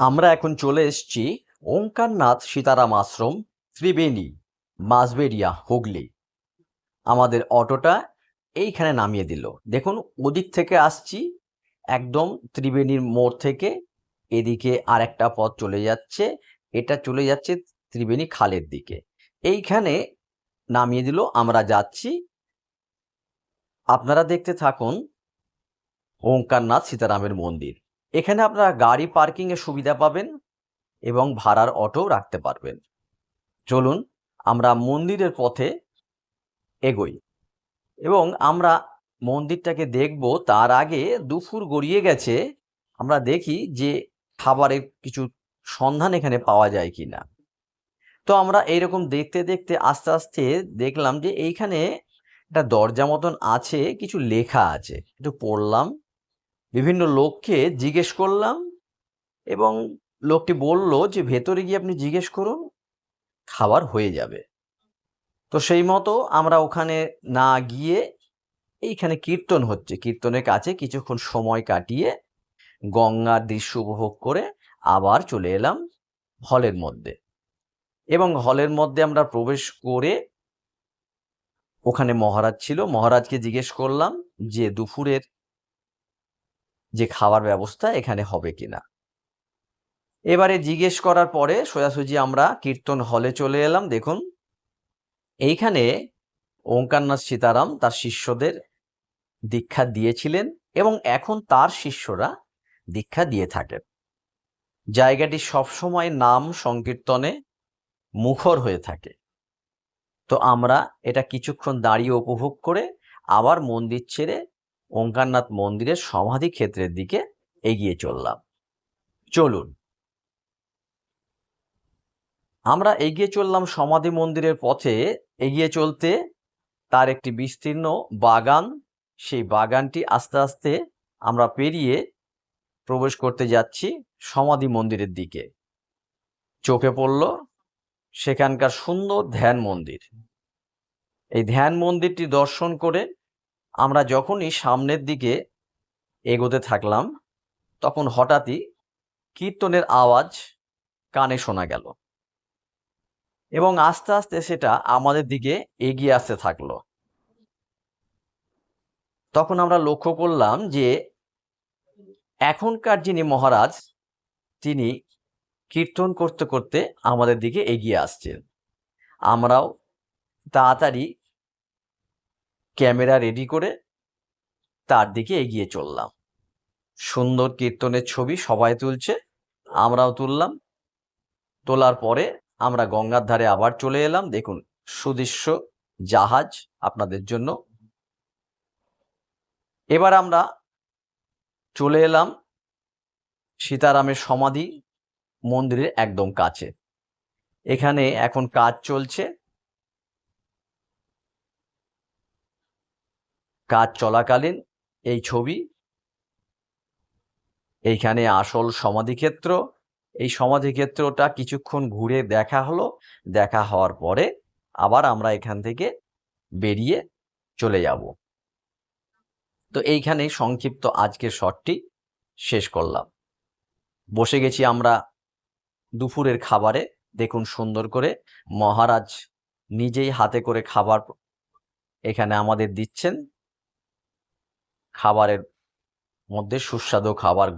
আমরা এখন চলে এসেছি ওঙ্কারনাথ সীতারাম আশ্রম, ত্রিবেণী, মাঝবেড়িয়া, হুগলি। আমাদের অটোটা এইখানে নামিয়ে দিল। দেখুন, ওদিক থেকে আসছি, একদম ত্রিবেণীর মোড় থেকে এদিকে আরেকটা পথ চলে যাচ্ছে, এটা চলে যাচ্ছে ত্রিবেণী খালের দিকে। এইখানে নামিয়ে দিল, আমরা যাচ্ছি। আপনারা দেখতে থাকুন ওঙ্কারনাথ সীতারামের মন্দির। এখানে আপনারা গাড়ি পার্কিংয়ের সুবিধা পাবেন এবং ভাড়ার অটো রাখতে পারবেন। চলুন আমরা মন্দিরের পথে এগোই এবং আমরা মন্দিরটাকে দেখব। তার আগে দুপুর গড়িয়ে গেছে, আমরা দেখি যে খাবারের কিছু সন্ধান এখানে পাওয়া যায় কিনা। তো আমরা এইরকম দেখতে দেখতে আস্তে আস্তে দেখলাম যে এইখানে একটা দরজা মতন আছে, কিছু লেখা আছে, একটু পড়লাম, বিভিন্ন লোককে জিজ্ঞেস করলাম এবং লোকটি বলল যে ভেতরে গিয়ে আপনি জিজ্ঞেস করুন, খাবার হয়ে যাবে। তো সেই মতো আমরা ওখানে না গিয়ে এইখানে কীর্তন হচ্ছে, কীর্তনের কাছে কিছুক্ষণ সময় কাটিয়ে গঙ্গার দৃশ্য উপভোগ করে আবার চলে এলাম হলের মধ্যে। এবং হলের মধ্যে আমরা প্রবেশ করে ওখানে মহারাজ ছিল, মহারাজকে জিজ্ঞেস করলাম যে দুপুরের যে খাবার ব্যবস্থা এখানে হবে কিনা। এবারে জিজ্ঞেস করার পরে সোজাসুজি আমরা কীর্তন হলে চলে এলাম। দেখুন, এইখানে ওঙ্কারনাথ সীতারাম তার শিষ্যদের দীক্ষা দিয়েছিলেন এবং এখন তার শিষ্যরা দীক্ষা দিয়ে থাকেন। জায়গাটি সবসময় নাম সংকীর্তনে মুখর হয়ে থাকে। তো আমরা এটা কিছুক্ষণ দাঁড়িয়ে উপভোগ করে আবার মন্দির ছেড়ে ওঙ্কারনাথ মন্দিরের সমাধি ক্ষেত্রের দিকে এগিয়ে চললাম। চলুন আমরা এগিয়ে চললাম সমাধি মন্দিরের পথে। এগিয়ে চলতে তার একটি বিস্তীর্ণ বাগান, সেই বাগানটি আস্তে আস্তে আমরা পেরিয়ে প্রবেশ করতে যাচ্ছি সমাধি মন্দিরের দিকে। চোখে পড়ল সেখানকার সুন্দর ধ্যান মন্দির। এই ধ্যান মন্দিরটি দর্শন করে আমরা যখনই সামনের দিকে এগোতে থাকলাম, তখন হঠাৎই কীর্তনের আওয়াজ কানে শোনা গেল এবং আস্তে আস্তে সেটা আমাদের দিকে এগিয়ে আসতে থাকলো। তখন আমরা লক্ষ্য করলাম যে এখনকার যিনি মহারাজ, তিনি কীর্তন করতে করতে আমাদের দিকে এগিয়ে আসছেন। আমরাও তাড়াতাড়ি ক্যামেরা রেডি করে তার দিকে এগিয়ে চললাম। সুন্দর কীর্তনের ছবি সবাই তুলছে, আমরাও তুললাম। তোলার পরে আমরা গঙ্গার ধারে আবার চলে এলাম। দেখুন, সুদৃশ্য জাহাজ আপনাদের জন্য। এবার আমরা চলে এলাম সীতারামের সমাধি মন্দিরের একদম কাছে। এখানে এখন কাজ চলছে। কাজ চলাকালীন এই ছবি। এইখানে আসল সমাধিক্ষেত্র। এই সমাধিক্ষেত্রটা কিছুক্ষণ ঘুরে দেখা হলো। দেখা হওয়ার পরে আবার আমরা এখান থেকে বেরিয়ে চলে যাব। তো এইখানেই সংক্ষিপ্ত আজকের শটটি শেষ করলাম। বসে গেছি আমরা দুপুরের খাবারে। দেখুন, সুন্দর করে মহারাজ নিজেই হাতে করে খাবার এখানে আমাদের দিচ্ছেন। খাবারের মধ্যে সুস্বাদু খাবার